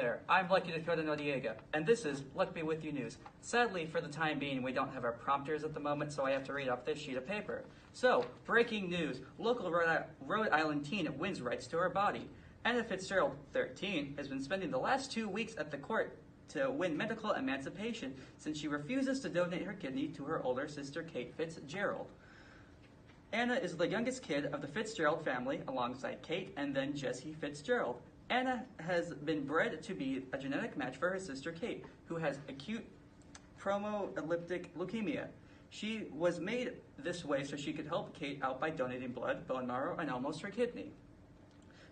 there, I'm lucky to go to Noriega, and this is Luck Be With You News. Sadly, for the time being, we don't have our prompters at the moment, so I have to read off this sheet of paper. So, breaking news, local Rhode Island teen wins rights to her body. Anna Fitzgerald, 13, has been spending the last 2 weeks at the court to win medical emancipation since she refuses to donate her kidney to her older sister, Kate Fitzgerald. Anna is the youngest kid of the Fitzgerald family, alongside Kate and then Jesse Fitzgerald. Anna has been bred to be a genetic match for her sister Kate, who has acute promyelocytic leukemia. She was made this way so she could help Kate out by donating blood, bone marrow, and almost her kidney.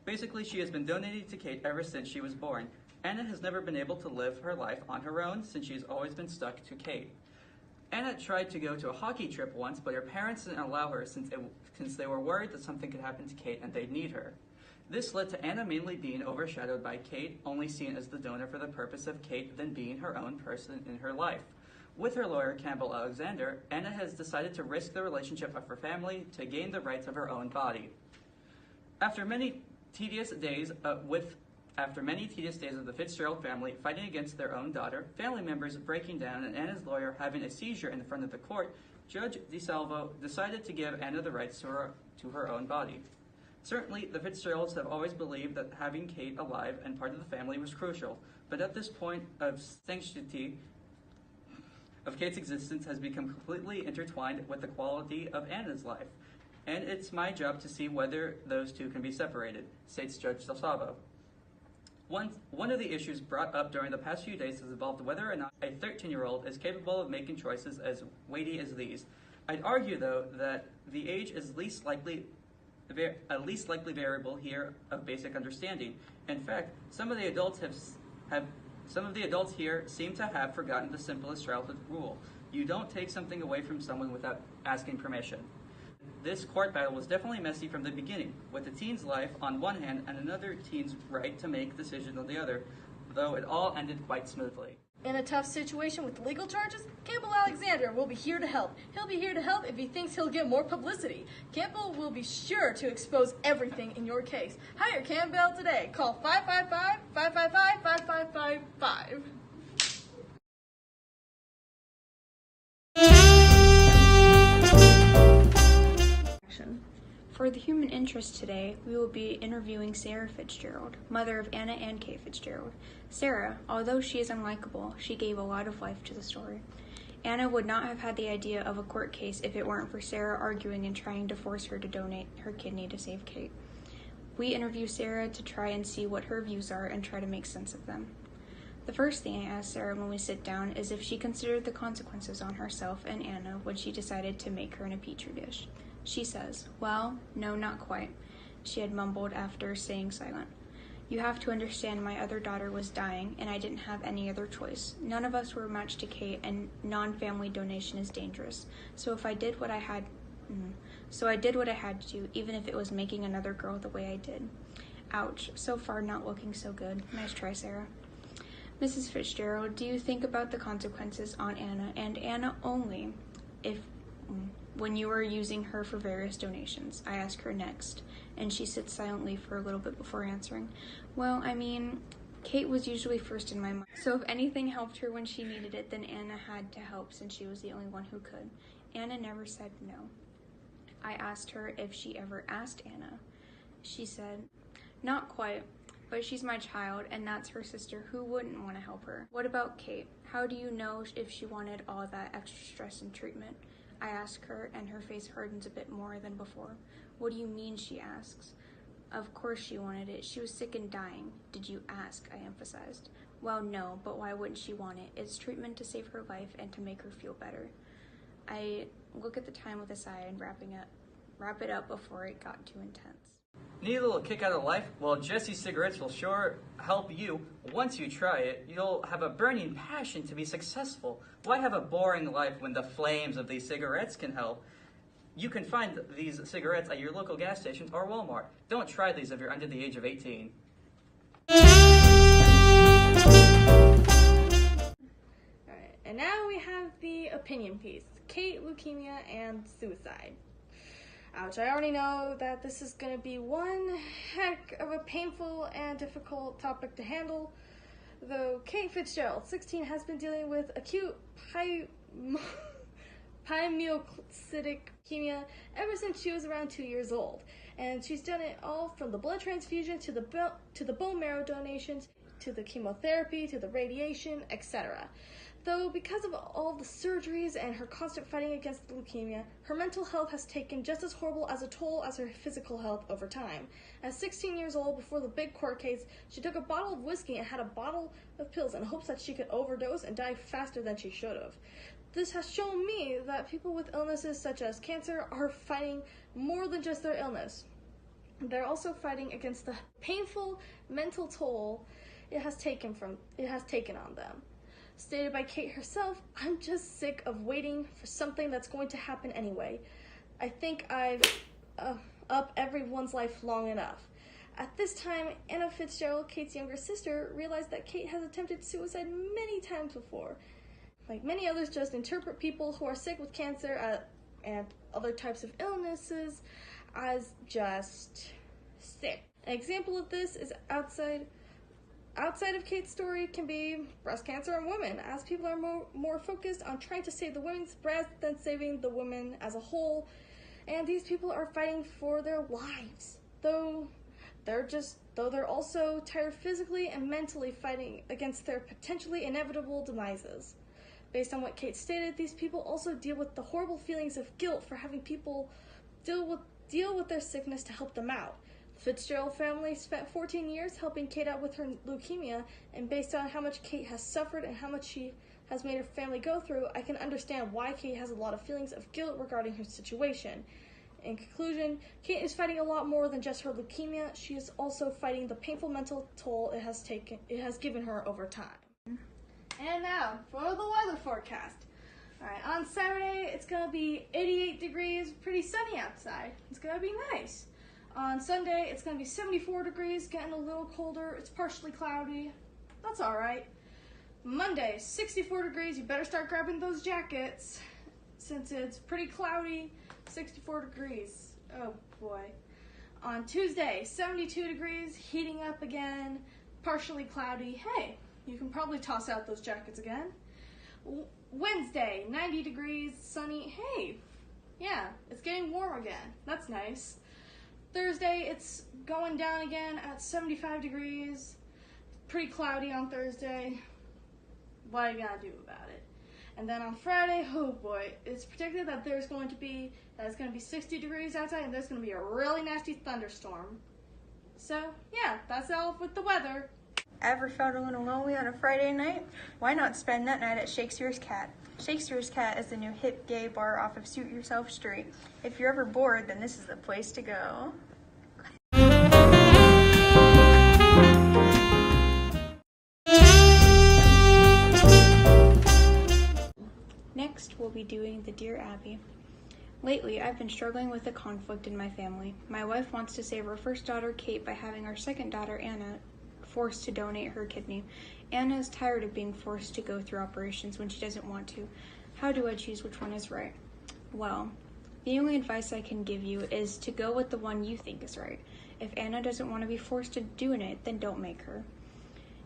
Basically, she has been donating to Kate ever since she was born. Anna has never been able to live her life on her own since she's always been stuck to Kate. Anna tried to go to a hockey trip once, but her parents didn't allow her since they were worried that something could happen to Kate and they'd need her. This led to Anna mainly being overshadowed by Kate, only seen as the donor for the purpose of Kate than being her own person in her life. With her lawyer, Campbell Alexander, Anna has decided to risk the relationship of her family to gain the rights of her own body. After many tedious days of the Fitzgerald family fighting against their own daughter, family members breaking down, and Anna's lawyer having a seizure in front of the court, Judge DeSalvo decided to give Anna the rights to her own body. Certainly, the Fitzgeralds have always believed that having Kate alive and part of the family was crucial, but at this point of sanctity of Kate's existence has become completely intertwined with the quality of Anna's life, and it's my job to see whether those two can be separated, states Judge DeSalvo. One of the issues brought up during the past few days has involved whether or not a 13-year-old is capable of making choices as weighty as these. I'd argue, though, that the age is a least likely variable here of basic understanding. In fact, some of the adults here seem to have forgotten the simplest childhood rule: you don't take something away from someone without asking permission. This court battle was definitely messy from the beginning, with the teen's life on one hand and another teen's right to make decisions on the other, though it all ended quite smoothly. In a tough situation with legal charges, Campbell Alexander will be here to help. He'll be here to help if he thinks he'll get more publicity. Campbell will be sure to expose everything in your case. Hire Campbell today. Call 555-555-5555. For the human interest today, we will be interviewing Sarah Fitzgerald, mother of Anna and Kate Fitzgerald. Sarah, although she is unlikable, she gave a lot of life to the story. Anna would not have had the idea of a court case if it weren't for Sarah arguing and trying to force her to donate her kidney to save Kate. We interview Sarah to try and see what her views are and try to make sense of them. The first thing I asked Sarah when we sit down is if she considered the consequences on herself and Anna when she decided to make her in a petri dish. She says, "Well, no, not quite," she had mumbled after staying silent. "You have to understand my other daughter was dying, and I didn't have any other choice. None of us were matched to Kate, and non-family donation is dangerous. So I did what I had to do, even if it was making another girl the way I did. Ouch, so far not looking so good. Nice try, Sarah." Mrs. Fitzgerald, do you think about the consequences on Anna, and Anna only, when you are using her for various donations? I ask her next, and she sits silently for a little bit before answering. "Well, I mean, Kate was usually first in my mind, so if anything helped her when she needed it, then Anna had to help since she was the only one who could. Anna never said no." I asked her if she ever asked Anna. She said, "Not quite, but she's my child, and that's her sister. Who wouldn't want to help her?" "What about Kate? How do you know if she wanted all that extra stress and treatment?" I ask her, and her face hardens a bit more than before. "What do you mean?" she asks. "Of course she wanted it. She was sick and dying." "Did you ask?" I emphasized. "Well, no, but why wouldn't she want it? It's treatment to save her life and to make her feel better." I look at the time with a sigh and wrap it up before it got too intense. Need a little kick out of life? Well, Jesse's cigarettes will sure help you. Once you try it, you'll have a burning passion to be successful. Why have a boring life when the flames of these cigarettes can help? You can find these cigarettes at your local gas station or Walmart. Don't try these if you're under the age of 18. Alright, and now we have the opinion piece. Kate, leukemia, and suicide. Ouch, I already know that this is going to be one heck of a painful and difficult topic to handle, Though Kate Fitzgerald, 16, has been dealing with acute pyomyositic leukemia ever since she was around 2 years old, and she's done it all from the blood transfusion to the bone marrow donations to the chemotherapy to the radiation, etc. Though because of all the surgeries and her constant fighting against the leukemia, her mental health has taken just as horrible as a toll as her physical health over time. At 16 years old, before the big court case, she took a bottle of whiskey and had a bottle of pills in hopes that she could overdose and die faster than she should have. This has shown me that people with illnesses such as cancer are fighting more than just their illness. They're also fighting against the painful mental toll it has taken on them. Stated by Kate herself, "I'm just sick of waiting for something that's going to happen anyway. I think I've up everyone's life long enough." At this time, Anna Fitzgerald, Kate's younger sister, realized that Kate has attempted suicide many times before. Like many others, just interpret people who are sick with cancer and other types of illnesses as just sick. An example of this is outside of Kate's story can be breast cancer in women, as people are more focused on trying to save the women's breast than saving the women as a whole, and these people are fighting for their lives, though they're also tired physically and mentally, fighting against their potentially inevitable demises. Based on what Kate stated, these people also deal with the horrible feelings of guilt for having people deal with their sickness to help them out. Fitzgerald family spent 14 years helping Kate out with her leukemia, and based on how much Kate has suffered and how much she has made her family go through, I can understand why Kate has a lot of feelings of guilt regarding her situation. In conclusion, Kate is fighting a lot more than just her leukemia. She is also fighting the painful mental toll it has given her over time. And now for the weather forecast. Alright, on Saturday it's gonna be 88 degrees, pretty sunny outside. It's gonna be nice. On Sunday, it's going to be 74 degrees, getting a little colder. It's partially cloudy. That's all right. Monday, 64 degrees. You better start grabbing those jackets since it's pretty cloudy. 64 degrees. Oh, boy. On Tuesday, 72 degrees, heating up again, partially cloudy. Hey, you can probably toss out those jackets again. Wednesday, 90 degrees, sunny. Hey, yeah, it's getting warm again. That's nice. Thursday, it's going down again at 75 degrees. Pretty cloudy on Thursday. What are you gonna do about it? And then on Friday, oh boy, it's predicted that it's going to be 60 degrees outside, and there's going to be a really nasty thunderstorm. So yeah, that's all with the weather. Ever felt a little lonely on a Friday night? Why not spend that night at Shakespeare's Cat? Shakespeare's Cat is the new hip gay bar off of Suit Yourself Street. If you're ever bored, then this is the place to go. Next, we'll be doing the Dear Abby. Lately, I've been struggling with a conflict in my family. My wife wants to save our first daughter, Kate, by having our second daughter, Anna, forced to donate her kidney. Anna is tired of being forced to go through operations when she doesn't want to. How do I choose which one is right? Well, the only advice I can give you is to go with the one you think is right. If Anna doesn't want to be forced to doing it, then don't make her.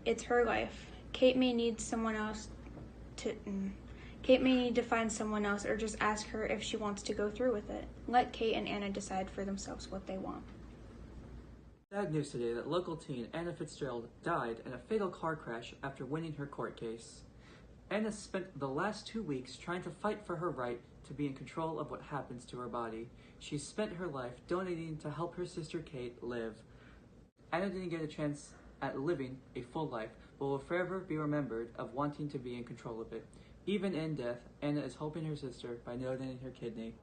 It's her life. Kate may need to find someone else, or just ask her if she wants to go through with it. Let Kate and Anna decide for themselves what they want. Sad news today that local teen Anna Fitzgerald died in a fatal car crash after winning her court case. Anna spent the last 2 weeks trying to fight for her right to be in control of what happens to her body. She spent her life donating to help her sister Kate live. Anna didn't get a chance at living a full life, but will forever be remembered of wanting to be in control of it. Even in death, Anna is helping her sister by donating her kidney.